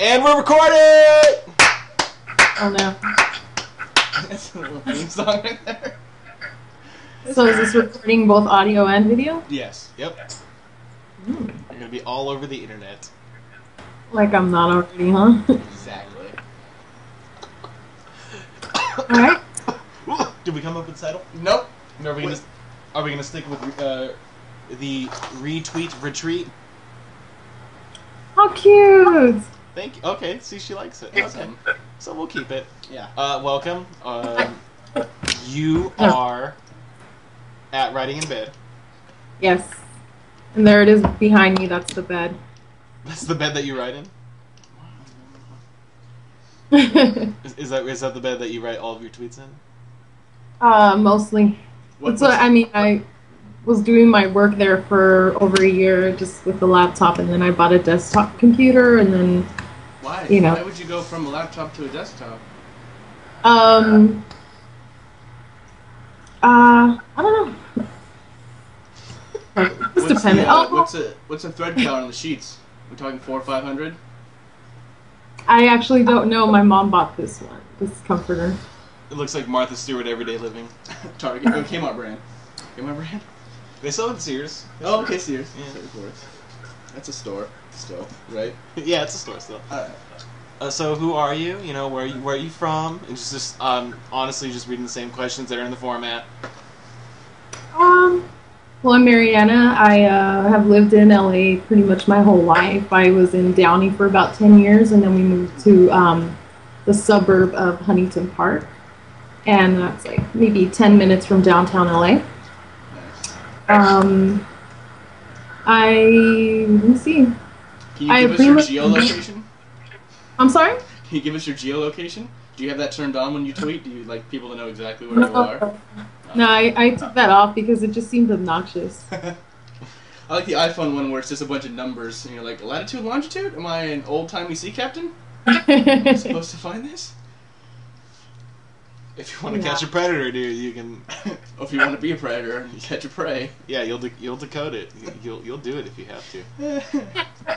And we're recording! Oh no. That's a little theme song right there. So is this recording both audio and video? Yes. Yep. You're gonna be all over the internet. Like I'm not already, huh? Exactly. Alright. Did we come up with the title? Nope. Are we gonna stick with the retweet retreat? How cute! Thank you. Okay, see, she likes it. Awesome. So we'll keep it. Yeah. Welcome. You are at Writing in Bed. Yes. And there it is behind me, that's the bed. That's the bed that you write in? Is that the bed that you write all of your tweets in? Mostly. I was doing my work there for over a year just with the laptop, and then I bought a desktop computer, and then Why? You know. Why would you go from a laptop to a desktop? I don't know. It's dependent. What's a thread count on the sheets? We're talking 400 or 500. I actually don't know. My mom bought this one, this comforter. It looks like Martha Stewart Everyday Living. Target. Oh, Kmart brand. Kmart brand. They sell it at Sears. Oh, okay, Sears. Yeah. Of course. That's a store still, right? Yeah, it's a store still. Alright. So who are you? You know, where are you from? And just honestly, just reading the same questions that are in the format. Well, I'm Mariana. I have lived in LA pretty much my whole life. I was in Downey for about 10 years, and then we moved to the suburb of Huntington Park. And that's like maybe 10 minutes from downtown LA. Nice. Let me see. Can you give us your geolocation? I'm sorry? Can you give us your geolocation? Do you have that turned on when you tweet? Do you like people to know exactly where you are? No, I took that off because it just seemed obnoxious. I like the iPhone one where it's just a bunch of numbers, and you're like, latitude, longitude? Am I an old-timey sea captain? Am I supposed to find this? If you want to catch a predator, dude, you can. Or if you want to be a predator and catch a prey. Yeah, you'll decode it. You'll do it if you have to.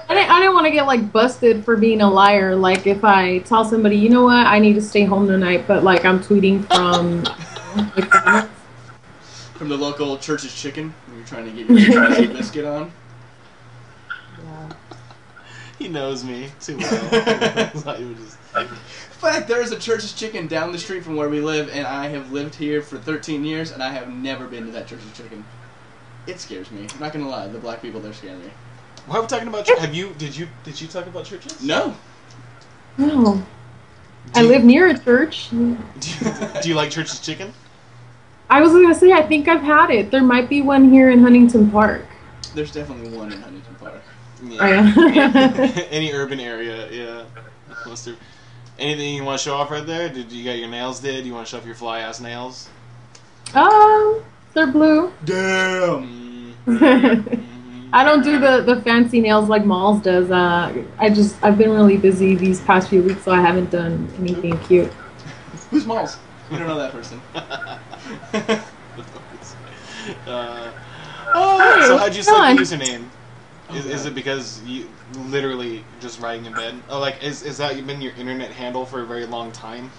I didn't want to get like busted for being a liar. Like if I tell somebody, you know what, I need to stay home tonight, but like I'm tweeting from from the local Church's Chicken when you're trying to get your spicy biscuit on. Yeah. He knows me too well. In fact, there is a Church's Chicken down the street from where we live, and I have lived here for 13 years, and I have never been to that Church's Chicken. It scares me. I'm not gonna lie, the black people there scare me. Why are we talking about? Did you talk about churches? No. No. I live near a church. Do you like Church's Chicken? I was gonna say I think I've had it. There might be one here in Huntington Park. There's definitely one in Huntington Park. Yeah. Oh, yeah. Any urban area, yeah. Anything you want to show off right there? Did you got your nails did? You want to show off your fly ass nails? They're blue. Damn. I don't do the fancy nails like Malls does. I've been really busy these past few weeks, so I haven't done anything cute. Who's Malls? We don't know that person. So how'd you select the username? Is it because you literally just writing in bed? Oh, like is that been your internet handle for a very long time?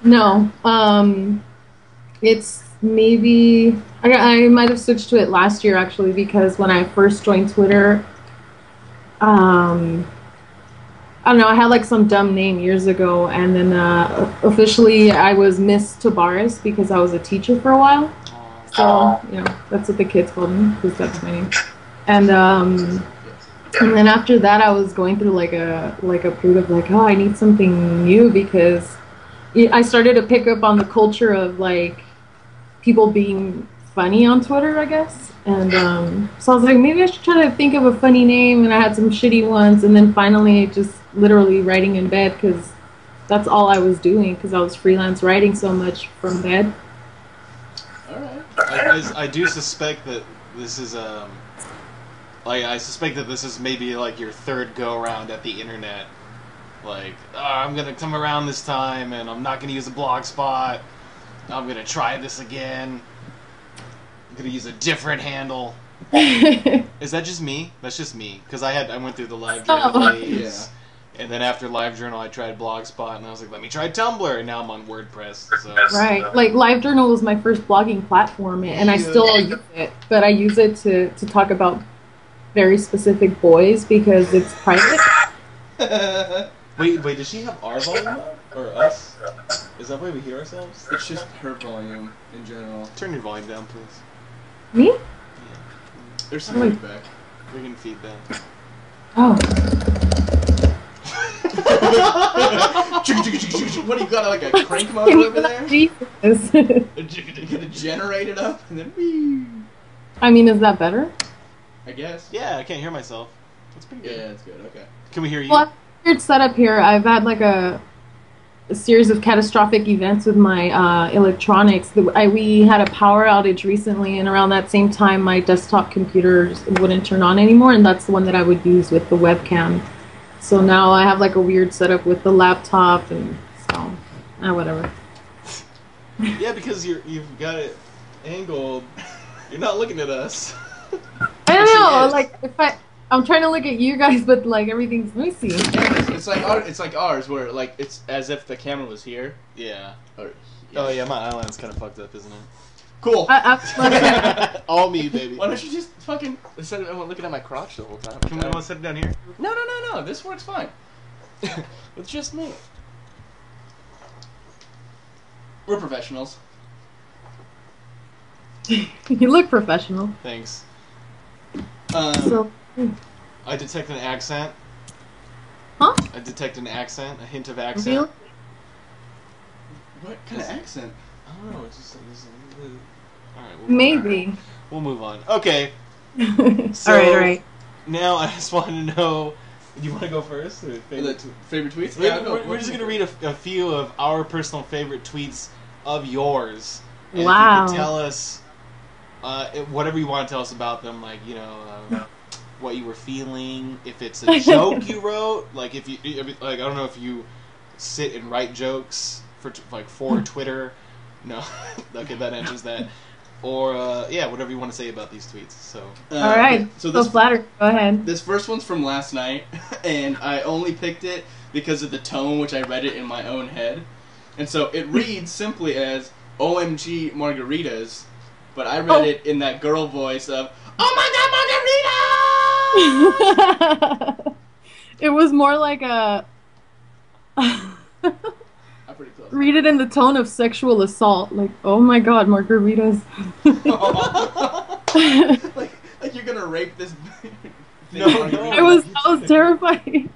No. It's maybe I might have switched to it last year actually, because when I first joined Twitter, I don't know, I had like some dumb name years ago, and then officially I was Miss Tabaris because I was a teacher for a while. So, you know, that's what the kids called me, because that's my name. And then after that I was going through like a period of like, oh, I need something new, because I started to pick up on the culture of like people being funny on Twitter, I guess. And so I was like, maybe I should try to think of a funny name, and I had some shitty ones, and then finally just literally writing in bed, because that's all I was doing, because I was freelance writing so much from bed. Alright. I do suspect that this is I suspect that this is maybe like your third go around at the internet. Like, I'm gonna come around this time, and I'm not gonna use a blog spot. I'm gonna try this again. I'm gonna use a different handle. Is that just me? That's just me, because I went through the live phase, And then after LiveJournal, I tried Blogspot, and I was like, let me try Tumblr, and now I'm on WordPress. So. Right. Like, LiveJournal was my first blogging platform, and I still use it. But I use it to talk about very specific boys because it's private. Wait, does she have our volume up? Or us? Is that why we hear ourselves? It's just her volume in general. Turn your volume down, please. Me? Yeah. There's some feedback. We can feedback. Oh. What do you got, like a crank motor over there? Jesus. Get it generated up and then whee. I mean, is that better? I guess. Yeah, I can't hear myself. That's pretty good. Yeah, that's good. Okay. Can we hear you? Well, weird setup here. I've had like a series of catastrophic events with my electronics. We had a power outage recently, and around that same time, my desktop computer wouldn't turn on anymore, and that's the one that I would use with the webcam. So now I have like a weird setup with the laptop, and so whatever. Yeah, because you've got it angled. You're not looking at us. I don't know. Like I'm trying to look at you guys, but like everything's messy. Yeah, it's like ours, where like it's as if the camera was here. Yeah. Or, Oh yeah, my eyeline's kind of fucked up, isn't it? Cool. All me, baby. Why don't you just fucking instead of looking at my crotch the whole time? Can we all sit down here? No. This works fine. It's just me. We're professionals. You look professional. Thanks. So. I detect an accent. Huh? I detect an accent, a hint of accent. Really? What kind of accent? I don't know. It's just all right. Maybe. We'll move on. Okay. All right. Now I just want to know. Do you want to go first? Or Favorite tweets? We're just gonna read a few of our personal favorite tweets of yours. And Wow. If you could tell us whatever you want to tell us about them, like what you were feeling, if it's a joke you wrote, like if you like I don't know if you sit and write jokes for Twitter. No, okay, that answers that. Or whatever you want to say about these tweets. So all right. So flattered. Go ahead. This first one's from last night, and I only picked it because of the tone which I read it in my own head, and so it reads simply as "OMG margaritas," but I read it in that girl voice of "Oh my god, margaritas!" It was more like a. I'm pretty close. Read it in the tone of sexual assault, like, oh my god, margaritas. like you're gonna rape this. No. I was terrified.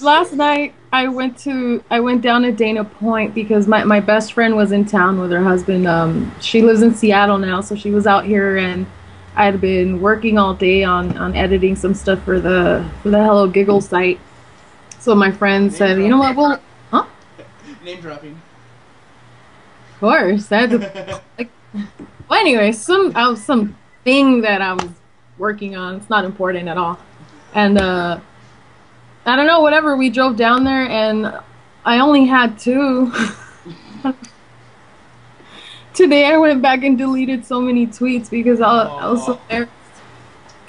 Last night I went down to Dana Point because my best friend was in town with her husband. She lives in Seattle now, so she was out here, and I had been working all day on editing some stuff for the Hello Giggle site. So my friend said, you know what, well, huh? Name dropping. Of course, I had to. Well, anyway, some thing that I was working on. It's not important at all, and I don't know. Whatever. We drove down there, and I only had 2. Today I went back and deleted so many tweets because I was so embarrassed.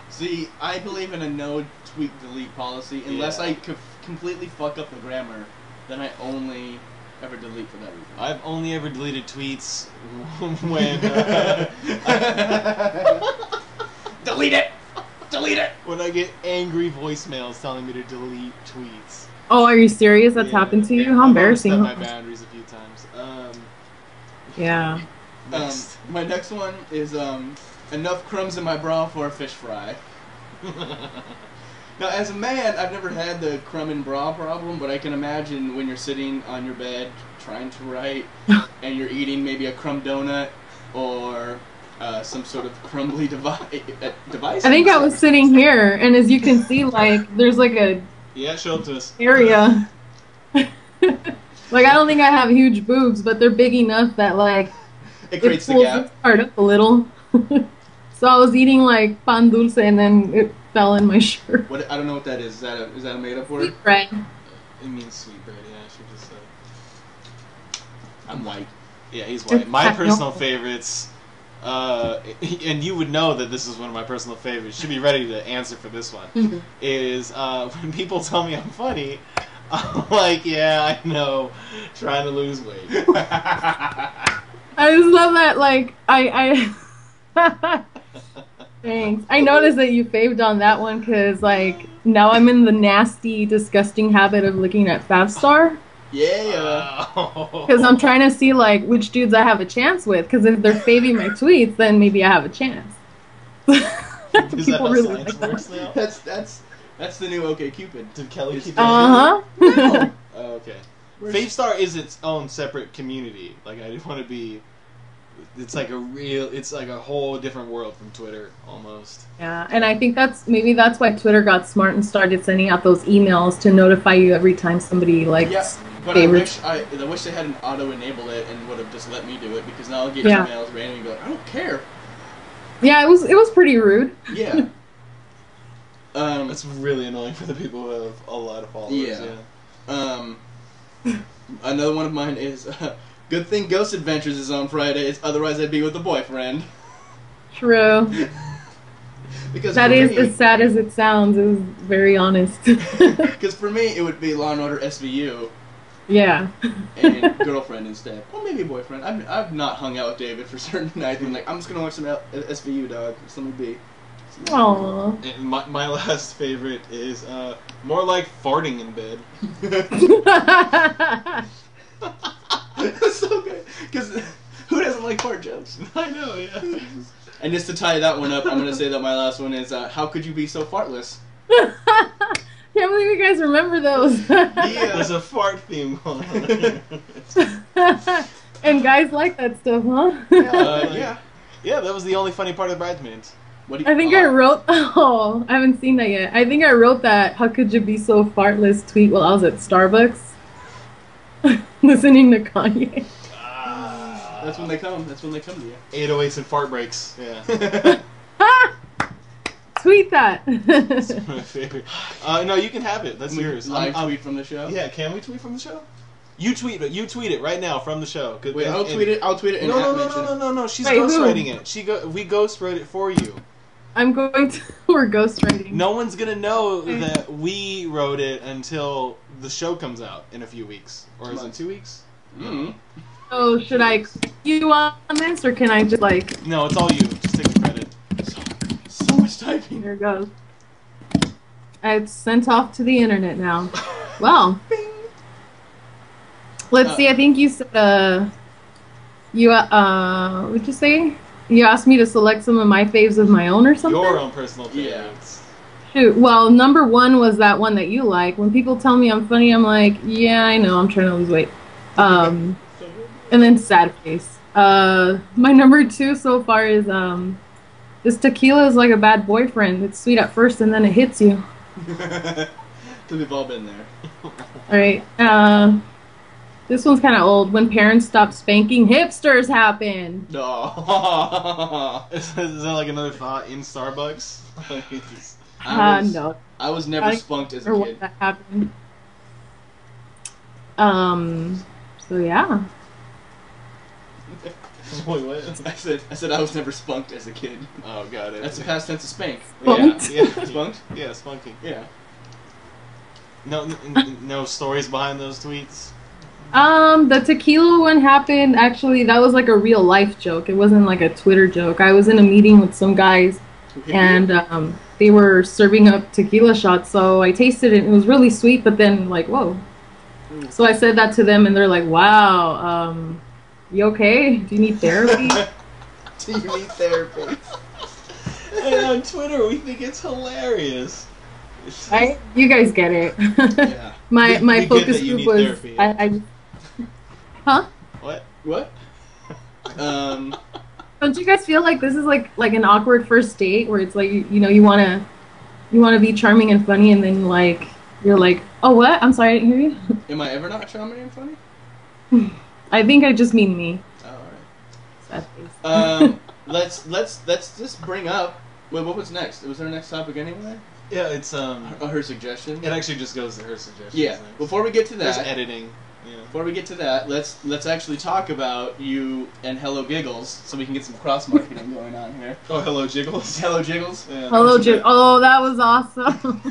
See, I believe in a no tweet delete policy unless I completely fuck up the grammar. Then I only ever delete for that reason. I've only ever deleted tweets when delete it. Delete it. when I get angry voicemails telling me to delete tweets. Oh, are you serious? That's happened to you? How embarrassing! I've overstepped my boundaries a few times. Yeah. Next. My next one is enough crumbs in my bra for a fish fry. Now, as a man, I've never had the crumb in bra problem, but I can imagine when you're sitting on your bed trying to write and you're eating maybe a crumb donut or some sort of crumbly device. I think I was sitting here, and as you can see, like, there's like a Yeah, show it to us. area. Like, I don't think I have huge boobs, but they're big enough that, like, it creates the pulls gap. this part up a little. So I was eating, like, pan dulce, and then it fell in my shirt. What I don't know what that is. Is that a made up word? Sweet bread. It means sweet bread, yeah, I should just say. I'm white. Yeah, he's white. My personal favorites and you would know that this is one of my personal favorites. Should be ready to answer for this one. Is when people tell me I'm funny, I'm like, yeah, I know, trying to lose weight. I just love that. Like I thanks. I noticed that you faved on that one because like now I'm in the nasty, disgusting habit of looking at Favstar. Yeah. Because I'm trying to see like which dudes I have a chance with. Because if they're faving my tweets, then maybe I have a chance. Is that how science works now? That's the new OkCupid. Did Kelly keep Uh-huh. No. Oh, okay. Favestar is its own separate community. Like I want to be. It's like a whole different world from Twitter almost. Yeah, and I think that's why Twitter got smart and started sending out those emails to notify you every time somebody likes. Yeah, but favorites. I wish they hadn't auto-enabled it and would have just let me do it because now I'll get Yeah. emails randomly and go, I don't care. Yeah, it was pretty rude. Yeah. That's really annoying for the people who have a lot of followers. Yeah. Another one of mine is. Good thing Ghost Adventures is on Fridays, otherwise I'd be with a boyfriend. True. Because That for is me, as sad as it sounds. It was very honest. Because for me, it would be Law and Order SVU Yeah. and girlfriend instead, or maybe boyfriend. I've not hung out with David for certain nights. I'm like, I'm just gonna watch some SVU, dog. Just let me be. Aww. And my last favorite is more like farting in bed. That's so good. Because who doesn't like fart jokes? I know, yeah. And just to tie that one up, I'm gonna say that my last one is, how could you be so fartless? Can't believe you guys remember those. Yeah. There's a fart theme going on. And guys like that stuff, huh? Yeah. Yeah, that was the only funny part of Bridesmaids. What do you, I think I wrote. Oh, I haven't seen that yet. I think I wrote that. How could you be so fartless? Tweet while I was at Starbucks, listening to Kanye. That's when they come. That's when they come to you. 808s and fart breaks. Yeah. Tweet that. That's my favorite. No, you can have it. That's yours. Live tweet from the show. Yeah, can we tweet from the show? You tweet it right now from the show. Wait, I'll tweet it. I'll tweet it. No. She's Wait, who? ghostwriting it. We ghostwrote it for you. I'm going to. We're ghostwriting. No one's gonna know that we wrote it until the show comes out in a few weeks, or is it 2 weeks? Mm-hmm. So should I you on this, or can I just like? No, it's all you. Just take the credit. So much typing. Here it goes. It's sent off to the internet now. Well, let's see. I think you said what'd you say? You asked me to select some of my faves of my own or something? Your own personal Yeah. favorites. Shoot. Well, number one was that one that you like. When people tell me I'm funny, I'm like, yeah, I know, I'm trying to lose weight. And then sad face. My number two so far is this tequila is like a bad boyfriend. It's sweet at first and then it hits you. Because we've all been there. Alright. This one's kind of old. When parents stop spanking, hipsters happen. No. Is that like another thought in Starbucks? No. I was never spunked as a Or what kid. that happened. So yeah. Wait, what? I said I was never spunked as a kid. Oh, got it. That's the past tense of spank. Spunked? Yeah. Spunked? Yeah, spunking. Yeah. No stories behind those tweets? The tequila one happened, actually, that was like a real life joke. It wasn't like a Twitter joke. I was in a meeting with some guys, and they were serving up tequila shots, so I tasted it, and it was really sweet, but then, like, whoa. So I said that to them, and they're like, wow, you okay? Do you need therapy? Do you need therapy? And on Twitter, we think it's hilarious. You guys get it. Yeah. My We get focus that you group need was, therapy. Huh? What? What? Don't you guys feel like this is like an awkward first date where it's like you wanna be charming and funny and then like you're like, oh what? I'm sorry, I didn't hear you. Am I ever not charming and funny? I think I just mean me. Oh, alright. Sad face. Let's just bring up. Wait, what was next? Was there a next topic anyway? Yeah, it's Her suggestion. It actually just goes to her suggestions. Yeah. Next. Before we get to There's that, editing. Yeah. Before we get to that, let's actually talk about you and Hello Giggles, so we can get some cross marketing going on here. Oh, hello, Jiggles. Hello Jiggles. Yeah. Hello, Jim. Oh, that was awesome.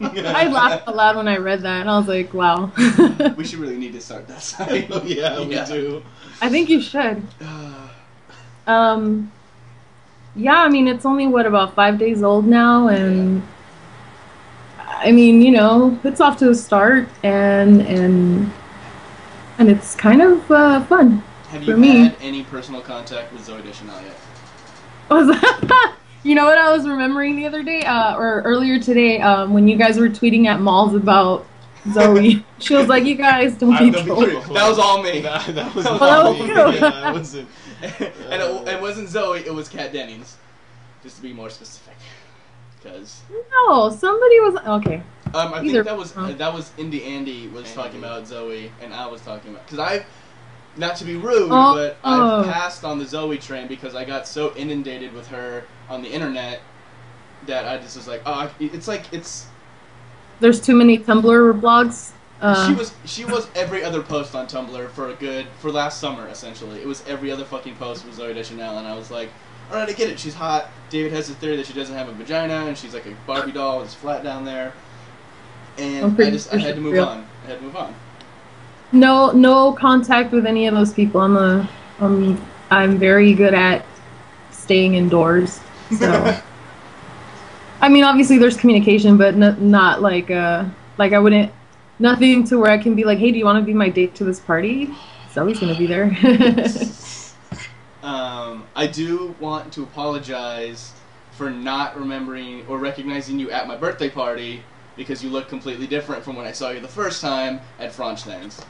I laughed out loud when I read that, and I was like, wow. We should really need to start that site. Oh, yeah, we do. I think you should. Yeah, I mean, it's only, what, about 5 days old now, and I mean, you know, it's off to a start, and it's kind of fun. Have you for me. had any personal contact with Zoe Deschanel yet? Was that, you know what I was remembering the other day, or earlier today, when you guys were tweeting at malls about Zoe. She was like, "You guys don't be trolling." That was all me. That was that all was me. you. Yeah, it wasn't. And it wasn't Zoe, it was Kat Dennings. Just to be more specific. Because No, somebody was okay. I Either- think that was Indie Andy was talking about Zoe, and I was talking about, because I've, not to be rude, but I've passed on the Zoe train because I got so inundated with her on the internet that I just was like, oh, it's. There's too many Tumblr blogs. She was every other post on Tumblr for last summer, essentially. It was every other fucking post with Zoe Deschanel, and I was like, alright, I get it, she's hot. David has the theory that she doesn't have a vagina, and she's like a Barbie doll, it's flat down there. And I had to move on. I had to move on. No contact with any of those people. I'm very good at staying indoors. So, I mean, obviously there's communication, but not like I wouldn't. Nothing to where I can be like, hey, do you want to be my date to this party? Zoe's gonna be there. I do want to apologize for not remembering or recognizing you at my birthday party because you look completely different from when I saw you the first time at Franchthang's.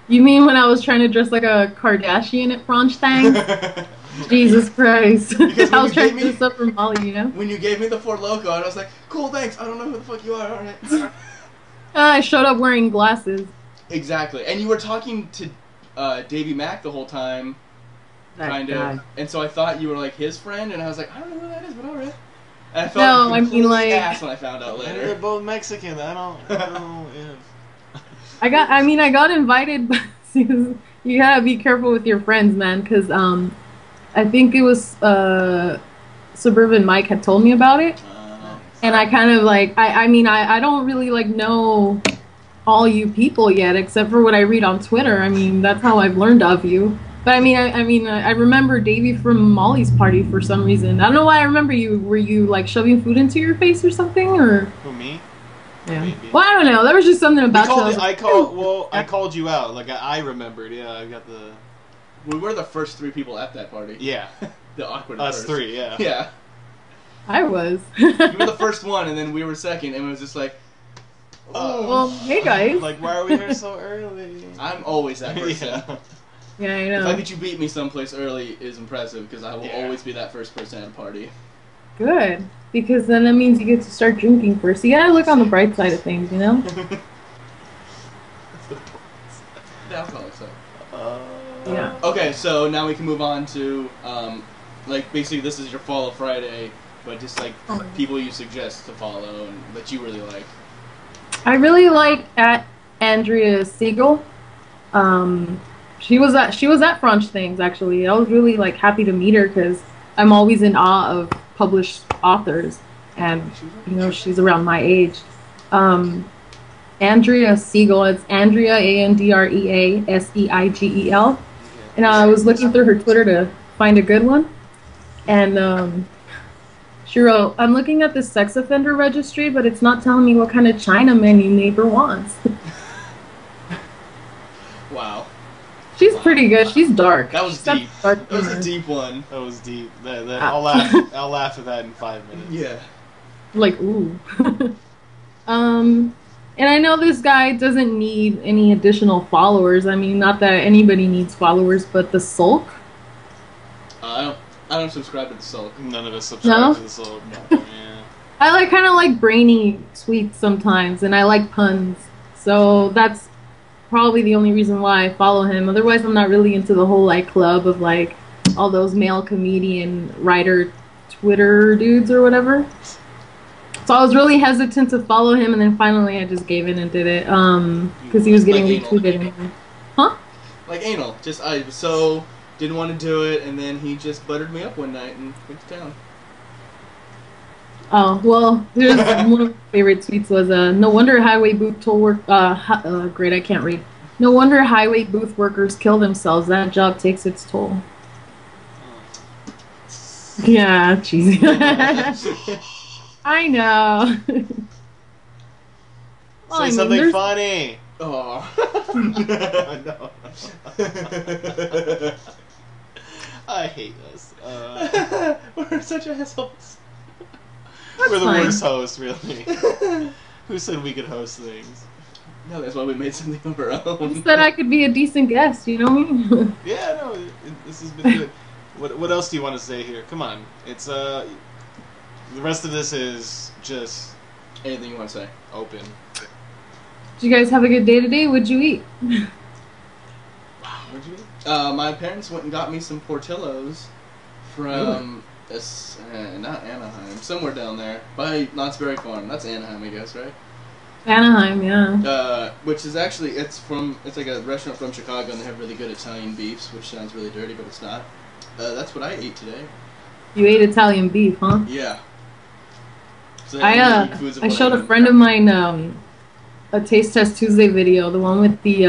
You mean when I was trying to dress like a Kardashian at Franchthang? Jesus Christ. I was trying to dress up for Molly, you know? When you gave me the Ford Loco, I was like, cool, thanks, I don't know who the fuck you are, alright. I showed up wearing glasses. Exactly. And you were talking to Davey Mack the whole time, kind of. And so I thought you were like his friend, and I was like, I don't know who that is, but alright. And I felt completely ass when I found out later. They're both Mexican. I don't know if... I got invited, but you gotta be careful with your friends, man, because I think it was Suburban Mike had told me about it, and I kind of like I don't really like know all you people yet, except for what I read on Twitter. I mean, that's how I've learned of you. But I remember Davey from Molly's party for some reason. I don't know why I remember you. Were you like shoving food into your face or something, or? Who, me? Yeah. Maybe. Well, I don't know. There was just something about you. I called you out. Like I remembered. Yeah, I got the. We were the first 3 people at that party. Yeah. The awkward. Us first. 3. Yeah. Yeah. I was. You were the first one, and then we were second, and it was just like. Oh. Well, hey guys. Like, why are we here so early? I'm always that person. Yeah. Yeah, I The know. fact that you beat me someplace early is impressive because I will always be that first person at a party. Good, because then that means you get to start drinking first. You gotta look on the bright side of things, you know? The alcoholic side. Yeah. Okay, so now we can move on to, like, basically this is your Follow Friday, but just, like, people you suggest to follow and that you really like. I really like at Andrea Siegel. She was at Franchthang's actually. I was really like happy to meet her because I'm always in awe of published authors, and you know she's around my age. Andrea Siegel. It's Andrea AndreaSeigel, and I was looking through her Twitter to find a good one, and she wrote, "I'm looking at the sex offender registry, but it's not telling me what kind of Chinaman your neighbor wants." Wow. She's pretty good. She's dark. That was She's got deep. dark That was a humor. deep one. That was deep. I'll laugh at that in 5 minutes. Yeah. Like, ooh. And I know this guy doesn't need any additional followers. I mean, not that anybody needs followers, but the Sulk. I don't subscribe to the Sulk. None of us subscribe No? to the soul. Yeah. I kind of like brainy tweets sometimes, and I like puns. So that's probably the only reason why I follow him. Otherwise, I'm not really into the whole like club of like all those male comedian writer Twitter dudes or whatever. So I was really hesitant to follow him, and then finally I just gave in and did it. Because he was getting Like anal. retweeted. Anyway. Huh? Like anal. Just I was so didn't want to do it, and then he just buttered me up one night and went to town. Oh, well, there's one of my favorite tweets was, no wonder highway booth toll work, great, I can't read. No wonder highway booth workers kill themselves. That job takes its toll. Yeah, cheesy. I know. Well, Say something funny. Oh. No. I hate us. We're such assholes. We're the fine. worst hosts, really. Who said we could host things? No, that's why we made something of our own. Just that I could be a decent guest, you know me? Yeah, no, this has been good. What else do you want to say here? Come on, it's the rest of this is just Anything you want to say? open. Did you guys have a good day today? What'd you eat? What'd you eat? My parents went and got me some Portillo's from not Anaheim, somewhere down there by Knott's Berry Farm. That's Anaheim, I guess, right? Anaheim, yeah. Which is actually it's like a restaurant from Chicago, and they have really good Italian beefs, which sounds really dirty, but it's not. That's what I ate today. You ate Italian beef, huh? Yeah. So I showed a friend of mine a Taste Test Tuesday video, the one with the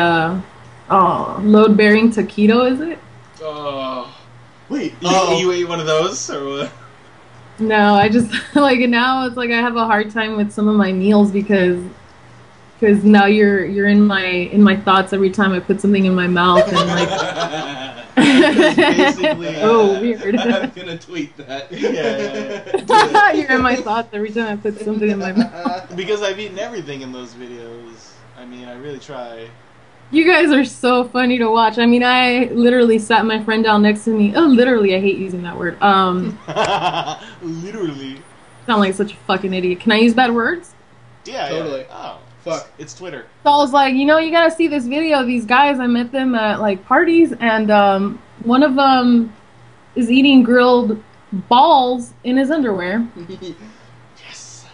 load bearing taquito, is it? Oh. Wait. You ate one of those, or what? No, I just like now it's like I have a hard time with some of my meals because now you're in my thoughts every time I put something in my mouth and like Basically, oh weird. I'm gonna tweet that. Yeah. You're in my thoughts every time I put something in my mouth. Because I've eaten everything in those videos. I mean, I really try. You guys are so funny to watch. I mean, I literally sat my friend down next to me. Oh, literally, I hate using that word. Literally. Sound like such a fucking idiot. Can I use bad words? Yeah, Totally. Yeah. Oh, Fuck. It's Twitter. So I was like, you gotta see this video of these guys. I met them at like parties, and one of them is eating grilled balls in his underwear. Yes.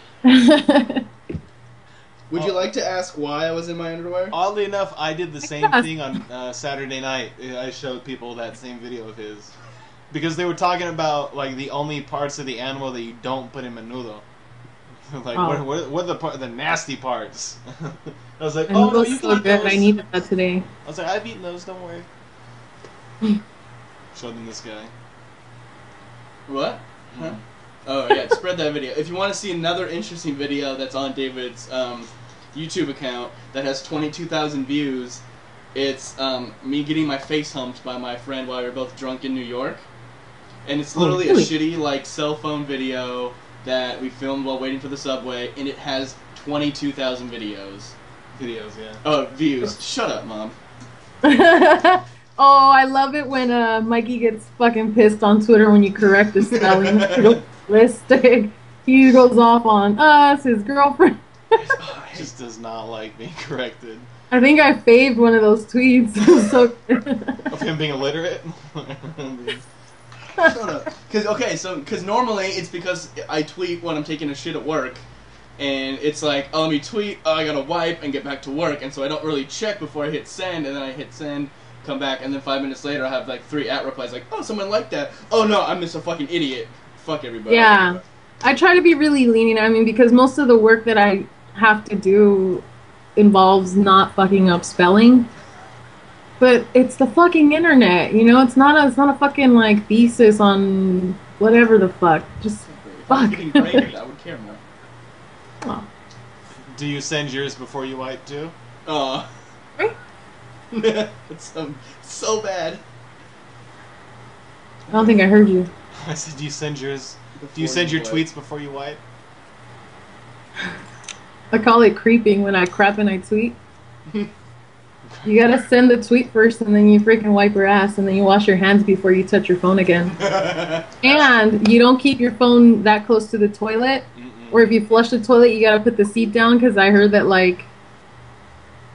Would you like to ask why I was in my underwear? Oddly enough, I did the same thing on Saturday night. I showed people that same video of his. Because they were talking about, like, the only parts of the animal that you don't put in menudo. Like, Oh. what are the nasty parts? I was like, And oh, it no, was you can so eat good. those. I needed that today. I was like, I've eaten those, don't worry. Showed them this guy. What? Huh? Oh, yeah, spread that video. If you want to see another interesting video that's on David's YouTube account that has 22,000 views, it's me getting my face humped by my friend while we were both drunk in New York. And it's literally really? a shitty, like, cell phone video that we filmed while waiting for the subway, and it has 22,000 videos. Videos, yeah. Oh, views. Shut up, Mom. Oh, I love it when Mikey gets fucking pissed on Twitter when you correct the spelling. Realistic. He goes off on us, his girlfriend. He just does not like being corrected. I think I faved one of those tweets. It was so Of him being illiterate? Shut up. Because normally it's because I tweet when I'm taking a shit at work, and it's like, oh, let me tweet, oh, I gotta wipe and get back to work, and so I don't really check before I hit send, and then I hit send, come back, and then 5 minutes later I have like 3 @replies like, oh, someone liked that. Oh no, I'm just a fucking idiot. Fuck everybody. Yeah. I try to be really lenient. I mean, because most of the work that I have to do involves not fucking up spelling. But it's the fucking internet, it's not a fucking like thesis on whatever the fuck. Just If I was fuck. getting graded, I would care more. Oh. Do you send yours before you wipe too? Oh. Right? It's so bad. I don't think I heard you. I said, do you send yours? Do Before you send your wipe. tweets before you wipe? I call it creeping when I crap and I tweet. You gotta send the tweet first, and then you freaking wipe your ass, and then you wash your hands before you touch your phone again. And you don't keep your phone that close to the toilet, or if you flush the toilet, you gotta put the seat down, because I heard that, like,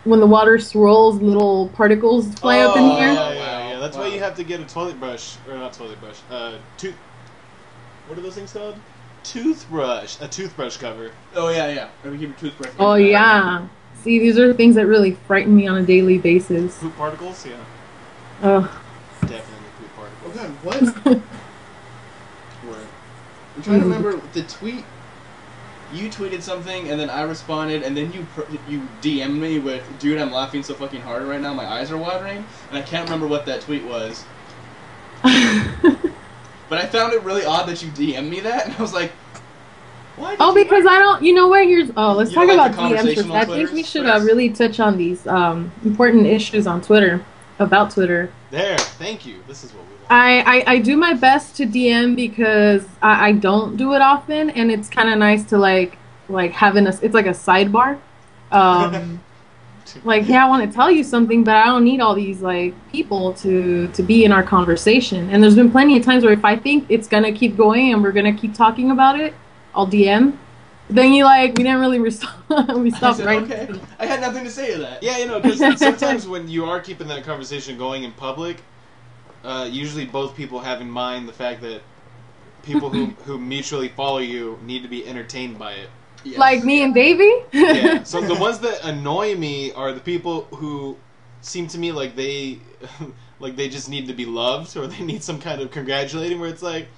when the water swirls, little particles fly up in the air. Yeah. That's why you have to get a toilet brush, or not toilet brush, what are those things called? a toothbrush cover. Oh yeah. Or we keep a toothbrush. Oh yeah. See, these are things that really frighten me on a daily basis. Poop particles, yeah. Ugh. Definitely poop Oh particles. god, what? What? I'm trying to remember the tweet. You tweeted something, and then I responded, and then you DM'd me with, "Dude, I'm laughing so fucking hard right now, my eyes are watering," and I can't remember what that tweet was. But I found it really odd that you DM'd me that, and I was like, "Why?" Oh, because I don't. You know what? Let's You talk don't like about the DMs. conversational I think we Twitters? should really touch on these important issues on Twitter, about Twitter. There, thank you. This is what we want. I do my best to DM because I don't do it often, and it's kind of nice to like having it's like a sidebar. Like, yeah, I want to tell you something, but I don't need all these like people to be in our conversation. And there's been plenty of times where if I think it's gonna keep going and we're gonna keep talking about it, I'll DM. Then we didn't really respond. We I stopped said, right. okay. I had nothing to say to that. Yeah, because sometimes when you are keeping that conversation going in public, usually both people have in mind the fact that people who mutually follow you need to be entertained by it. Yes. Like me and Davey. Yeah. So the ones that annoy me are the people who seem to me like they just need to be loved, or they need some kind of congratulating where it's like,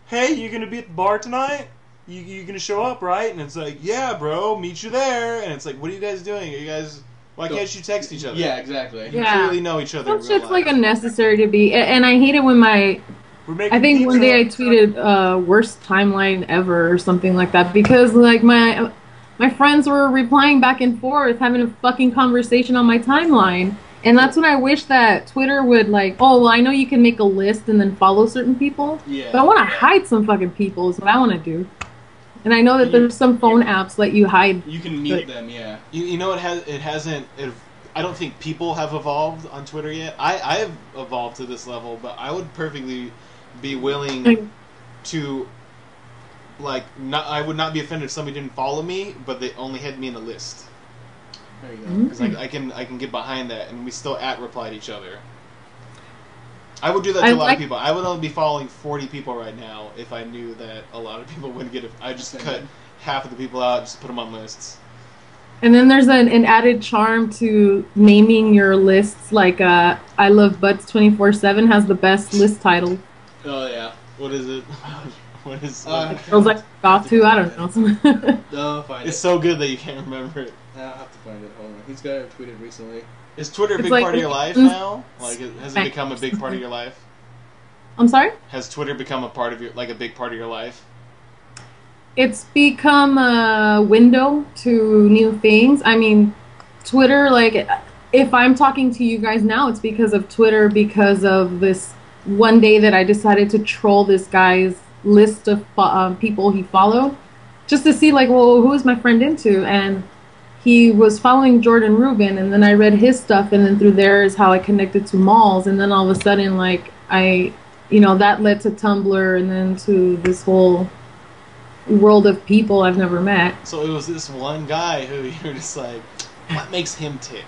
"Hey, you gonna be at the bar tonight? You gonna show up, right?" And it's like, "Yeah, bro, meet you there." And it's like, "What are you guys doing? Are you guys? Why can't you text each other?" Yeah, exactly. You Yeah. clearly know each other. Some in real shit's life. like unnecessary to be, and I hate it when I think one day I tweeted worst timeline ever or something like that, because like my friends were replying back and forth, having a fucking conversation on my timeline. And that's when I wish that Twitter would like, oh, well, I know you can make a list and then follow certain people, Yeah. but I want to hide some fucking people is what I want to do. And I know that there's some phone apps let you hide. You can mute them, yeah. You know it hasn't. I don't think people have evolved on Twitter yet. I have evolved to this level, but I would perfectly be willing to I would not be offended if somebody didn't follow me, but they only had me in a list. There you go. Mm-hmm. Because I can get behind that, and we still reply to each other. I would do that to a lot of people. I would only be following 40 people right now if I knew that a lot of people wouldn't get it. I just cut half of the people out, just put them on lists. And then there's an added charm to naming your lists, like I Love Butts 24/7 has the best list title. Oh, yeah. What is it? What is Girls like off to, I don't know. No, find It's it. so good that you can't remember it. I'll have to find it. Hold on. He's got it tweeted recently. Is Twitter a It's big like- part of your life now? Like, has it become a big part of your life? I'm sorry? Has Twitter become a part of your, like, a big part of your life? It's become a window to new things. I mean, Twitter, like, if I'm talking to you guys now, it's because of Twitter, because of this one day that I decided to troll this guy's list of people he followed, just to see, like, well, who is my friend into? And he was following Jordan Rubin, and then I read his stuff, and then through there is how I connected to Malls, and then all of a sudden, like, that led to Tumblr, and then to this whole world of people I've never met. So it was this one guy who you're just like, what makes him tick?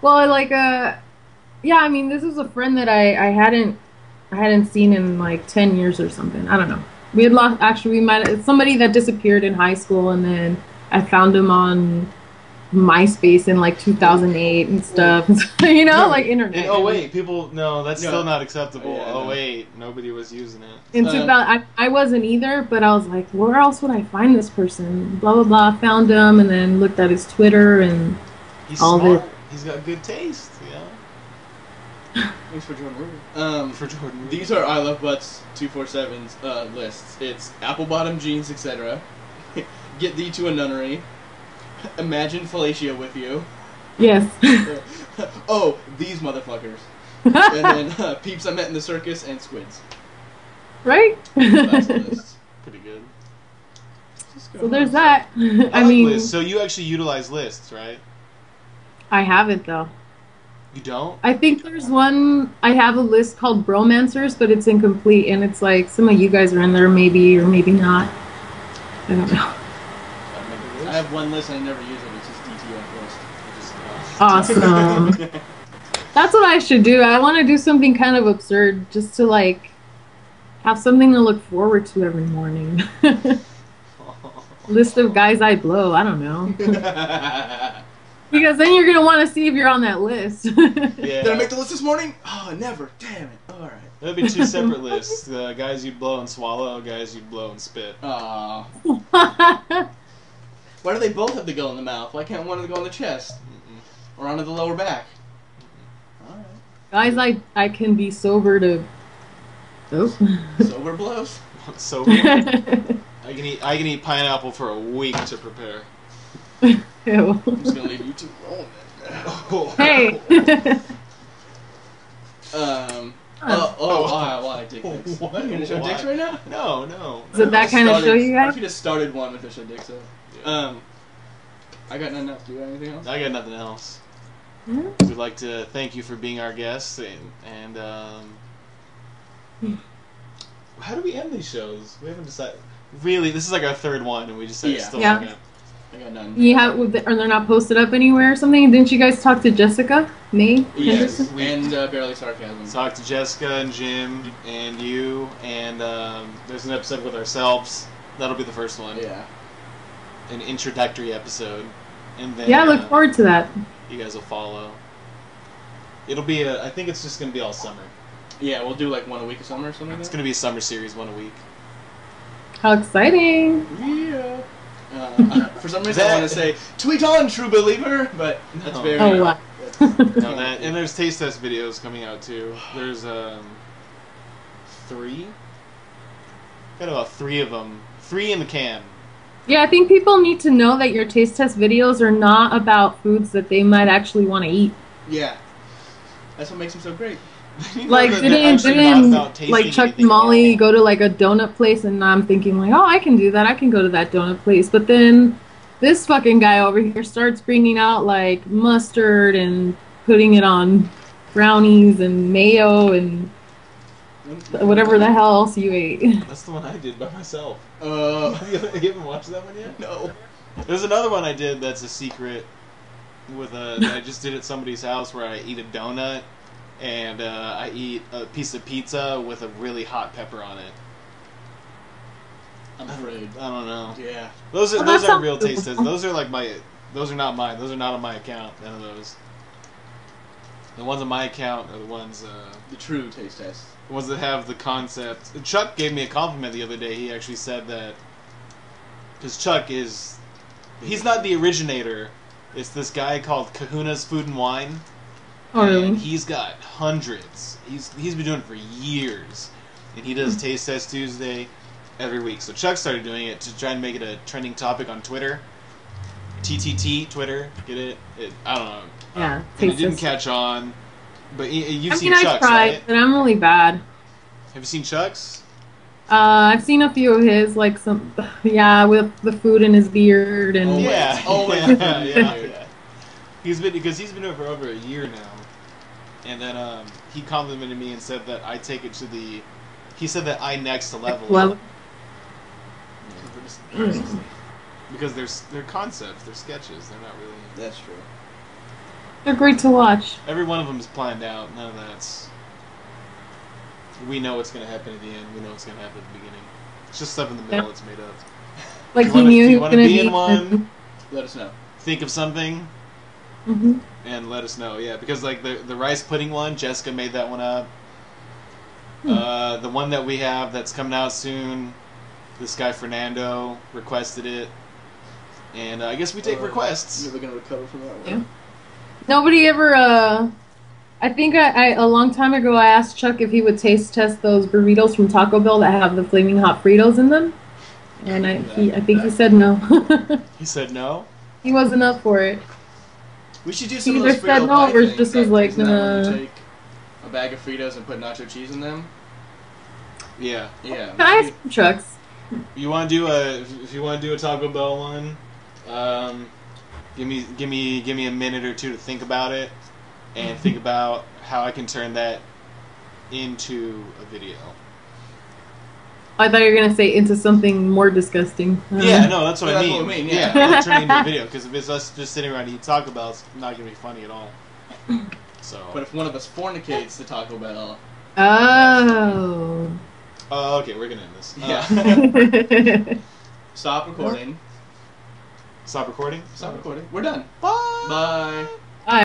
Well, like, yeah, I mean, this is a friend that I hadn't seen in like 10 years or something. I don't know. We had lost, actually, it's somebody that disappeared in high school, and then I found him on MySpace in like 2008 and stuff. Like internet. Oh wait, no, that's No. still not acceptable. Yeah, oh no. wait, nobody was using it. In 2000, I wasn't either, but I was like, where else would I find this person? Blah, blah, blah. Found him, and then looked at his Twitter, and He's all smart. this. He's got good taste, Thanks for Jordan Rubin. For Jordan. These are I Love Butts 247's lists. It's apple bottom jeans, etc. Get thee to a nunnery. Imagine fellatio with you. yes. Oh, these motherfuckers. And then peeps I met in the circus and squids. Right? That's the list. Pretty good. So there's that. I I like mean, lists. So you actually utilize lists, right? I haven't though. You don't? I think there's one, I have a list called Bromancers, but it's incomplete, and it's like some of you guys are in there, maybe or maybe not. I don't know. I have one list and I never use it. It's just DTF list. Awesome. That's what I should do. I want to do something kind of absurd, just to like have something to look forward to every morning. List of guys I blow. I don't know. Because then you're gonna want to see if you're on that list. Did I make the list this morning? Oh, never. Damn it. All right. That'd be two separate lists: guys you'd blow and swallow, guys you'd blow and spit. Aw. Why do they both have to go in the mouth? Why can't one of them go in the chest or onto the lower back? All right. Guys, I can be sober to. Oh. Sober blows. So I can eat pineapple for a week to prepare. Ew. I'm just gonna leave you two alone then. Hey. Why dick pics? What? You gonna show Why? dicks right now? No. Is it that kind of show you What guys? if you just started one with a show dicks up? I got nothing else. Do you got anything else? I got nothing else. Hmm? We'd like to thank you for being our guest, and how do we end these shows? We haven't decided. Really, this is like our third one, and we just Yeah. still Yeah. haven't. I got none. You have, are they not posted up anywhere or something? Didn't you guys talk to Jessica? May? Yes, Henderson? and barely sarcasm. Talked to Jessica and Jim and you, and there's an episode with ourselves. That'll be the first one. Yeah. An introductory episode, and then Yeah, I look forward to that. you guys will follow. It'll be I think it's just gonna be all summer. Yeah, we'll do like one a week or something or something like It's that. gonna be a summer series, one a week. How exciting! Yeah. For some reason, I want to say tweet on, true believer, but that's No. very. Oh, wow. No, that and there's taste test videos coming out too. There's 3. Got about 3 of them. 3 in the can. Yeah, I think people need to know that your taste test videos are not about foods that they might actually want to eat. Yeah. That's what makes them so great. Like, didn't like Chuck and Molly go to like a donut place, and I'm thinking like, oh, I can do that. I can go to that donut place. But then this fucking guy over here starts bringing out like mustard and putting it on brownies and mayo and whatever the hell else you ate. That's the one I did by myself. Uh, You haven't watched that one yet? no. There's another one I did that's a secret. I just did at somebody's house where I eat a donut and I eat a piece of pizza with a really hot pepper on it. I'm afraid. I don't know. Yeah. Those Well, those that aren't real sounds taste tests. cool. Those are like those are not mine. Those are not on my account. None of those. The ones on my account are the ones The true taste test. that have the concept. Chuck gave me a compliment the other day. He actually said that because Chuck he's not the originator. It's this guy called Kahuna's Food and Wine. Oh, really? And he's got hundreds. He's been doing it for years, and he does Taste Test Tuesday every week. So Chuck started doing it to try and make it a trending topic on Twitter. TTT Twitter, get it? I don't know. Yeah, And it taste didn't test. catch on. But you've I seen mean, I Chuck's, tried, right? but I'm really bad. Have you seen Chuck's? I've seen a few of his, like some, yeah, with the food in his beard and. Oh, Yeah, it's always yeah, been yeah, weird. yeah. He's been doing it for over a year now, and then he complimented me and said that I take it to the. He said that I next level. Well, Because they're concepts, they're sketches, they're not really. That's true. they're great to watch. Every one of them is planned out. None of that's. We know what's going to happen at the end. We know what's going to happen at the beginning. It's just stuff in the middle that's made up. Like You he wanna- knew do he you was wanna gonna be be in one? Let us know. Think of something Mm-hmm. and let us know. Yeah, because like the rice pudding one, Jessica made that one up. The one that we have that's coming out soon, this guy Fernando requested it, and I guess we take requests. Never gonna recover from that one. Yeah. Nobody ever. I think I a long time ago I asked Chuck if he would taste test those burritos from Taco Bell that have the flaming hot Fritos in them, and I think he said no. He said no. He wasn't up for it. We should do some of Either those said Frito no pie or things. just was like, Isn't that when nah. you take a bag of Fritos and put nacho cheese in them? Yeah. Yeah. I asked for Chuck's. You want to do if you want to do a Taco Bell one, give me a minute or two to think about it, and think about how I can turn that into a video. I thought you were gonna say into something more disgusting. Yeah, no, that's what Yeah, I that's mean. what we mean, yeah. I'll turn it into a video because if it's us just sitting around eating Taco Bell, it's not gonna be funny at all. So, But if one of us fornicates the Taco Bell, Oh. Okay, we're gonna end this. Yeah. Stop recording. Stop recording? Stop recording. We're done. Bye! Bye.